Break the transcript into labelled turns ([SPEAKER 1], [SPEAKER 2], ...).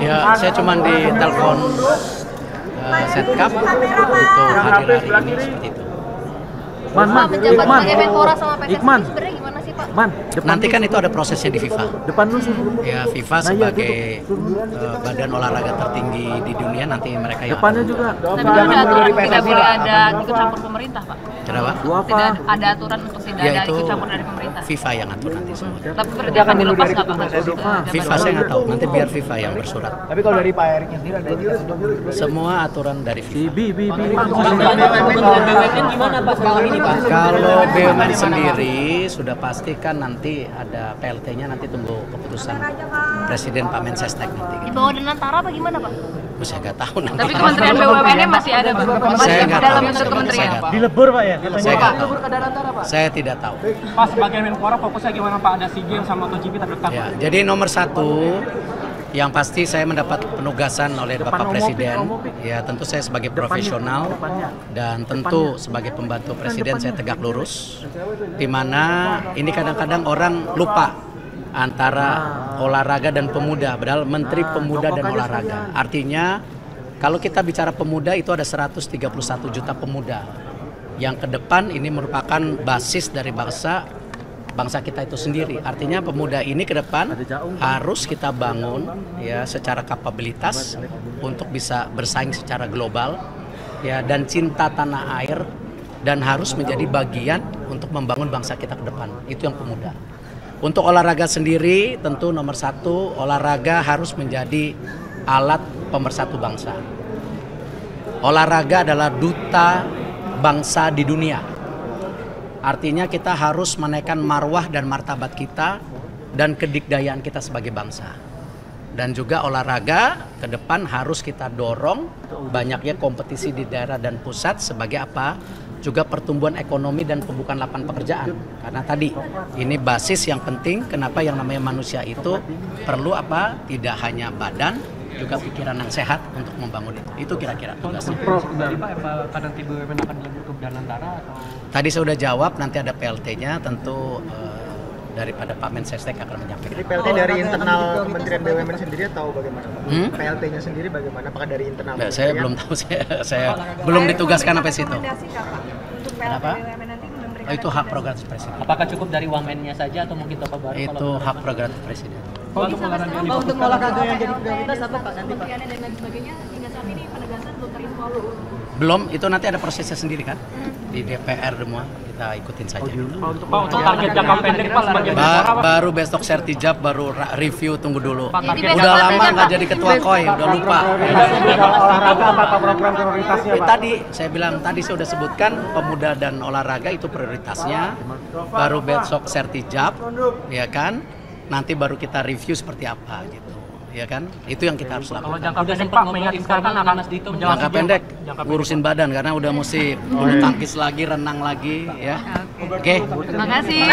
[SPEAKER 1] Ya, saya cuma ditelepon Setkap untuk hadir hari ini seperti itu.
[SPEAKER 2] Menjabat sebagai Menpora sama PSSI sebenarnya gimana sih Pak?
[SPEAKER 1] Nanti kan itu ada prosesnya di FIFA. Ya, FIFA sebagai badan olahraga tertinggi di dunia, nanti mereka yang
[SPEAKER 3] juga.
[SPEAKER 2] Tapi ada aturan tidak boleh ada ikut campur pemerintah Pak.
[SPEAKER 1] Kenapa?
[SPEAKER 2] Tidak ada aturan untuk tidak
[SPEAKER 1] Ya,
[SPEAKER 2] ada
[SPEAKER 1] itu
[SPEAKER 2] ikut campur dari pemerintah.
[SPEAKER 1] FIFA yang atur nanti semua.
[SPEAKER 2] Tapi berarti akan dilepas nggak Pak?
[SPEAKER 1] FIFA saya nggak tahu, nanti biar FIFA yang bersurat.
[SPEAKER 4] Tapi kalau dari Pak Erick sendiri ada
[SPEAKER 1] Semua aturan dari FIFA.
[SPEAKER 4] BUMN gimana Pak sekarang ini Pak?
[SPEAKER 1] Kalau BUMN sendiri sudah pasti kan nanti ada PLT-nya, nanti tunggu keputusan Presiden Pak Mensesnek nanti.
[SPEAKER 2] Di bawah Danantara apa gimana Pak?
[SPEAKER 1] Saya nggak tahu nanti.
[SPEAKER 2] Tapi Kementerian BUMN-nya masih ada
[SPEAKER 1] Saya nggak
[SPEAKER 2] dalam
[SPEAKER 1] tahu.
[SPEAKER 2] bentuk kementerian.
[SPEAKER 3] Dilebur Pak ya?
[SPEAKER 1] Saya nggak tahu. Saya tidak tahu.
[SPEAKER 4] Pak sebagai Menpora fokusnya gimana Pak? Ada SEA Games sama MotoGP terdekat.
[SPEAKER 1] Ya, jadi nomor satu yang pasti saya mendapat penugasan oleh Bapak Presiden. Ya, tentu saya sebagai profesional dan tentu sebagai pembantu Presiden saya tegak lurus. Di mana ini kadang-kadang orang lupa antara olahraga dan pemuda, padahal Menteri Pemuda dan Olahraga. Artinya kalau kita bicara pemuda itu ada 131 juta pemuda yang ke depan ini merupakan basis dari bangsa kita itu sendiri. Artinya pemuda ini ke depan harus kita bangun ya secara kapabilitas untuk bisa bersaing secara global ya, dan cinta tanah air, dan harus menjadi bagian untuk membangun bangsa kita ke depan. Itu yang pemuda. Untuk olahraga sendiri tentu nomor satu, olahraga harus menjadi alat pemersatu bangsa. Olahraga adalah duta bangsa di dunia. Artinya kita harus menaikkan marwah dan martabat kita dan kedikdayaan kita sebagai bangsa. Dan juga olahraga ke depan harus kita dorong banyaknya kompetisi di daerah dan pusat sebagai apa? Juga pertumbuhan ekonomi dan pembukaan lapangan pekerjaan. Karena tadi ini basis yang penting kenapa yang namanya manusia itu perlu apa? Tidak hanya badan, juga pikiran yang sehat untuk membangun itu. Itu kira-kira tugasnya.
[SPEAKER 4] Jadi Pak, apakah nanti BUMN akan dilebur ke Danantara atau?
[SPEAKER 1] Tadi saya sudah jawab, nanti ada PLT-nya, tentu daripada Pak Mensesnek akan menyampaikan.
[SPEAKER 5] Jadi PLT dari internal Kementerian BUMN sendiri tahu bagaimana Pak? PLT-nya sendiri bagaimana? Apakah dari internal?
[SPEAKER 1] Nah, saya belum tahu, saya belum ditugaskan sampai situ.
[SPEAKER 2] Kenapa?
[SPEAKER 1] Itu hak prerogatif Presiden.
[SPEAKER 4] Apakah cukup dari Wamennya saja atau mungkin tokoh baru?
[SPEAKER 1] Itu hak prerogatif Presiden.
[SPEAKER 4] Untuk olahraga yang jadi prioritas apa Pak nanti Pak?
[SPEAKER 2] Dan lain sebagainya hingga saat ini penegasan belum terinfo.
[SPEAKER 1] Belum, itu nanti ada prosesnya sendiri kan? Di DPR semua, kita ikutin saja.
[SPEAKER 4] Untuk target jangka pendek Pak sebagai Menpora Pak?
[SPEAKER 1] Baru besok sertijab, baru review, tunggu dulu. Udah lama nggak jadi ketua KOI, udah lupa.
[SPEAKER 3] Olahraga apa program prioritasnya Pak?
[SPEAKER 1] Tadi saya bilang, tadi saya sudah sebutkan pemuda dan olahraga itu prioritasnya. Baru besok sertijab, ya kan? Nanti baru kita review seperti apa gitu. Ya kan, itu yang kita harus lakukan.
[SPEAKER 4] Kalau jangka pendek Pak, mengingat sekarang kan akan
[SPEAKER 1] jangka pendek ngurusin badan karena udah mesti bulu tangkis lagi, renang lagi ya. Oke.
[SPEAKER 2] Terima kasih.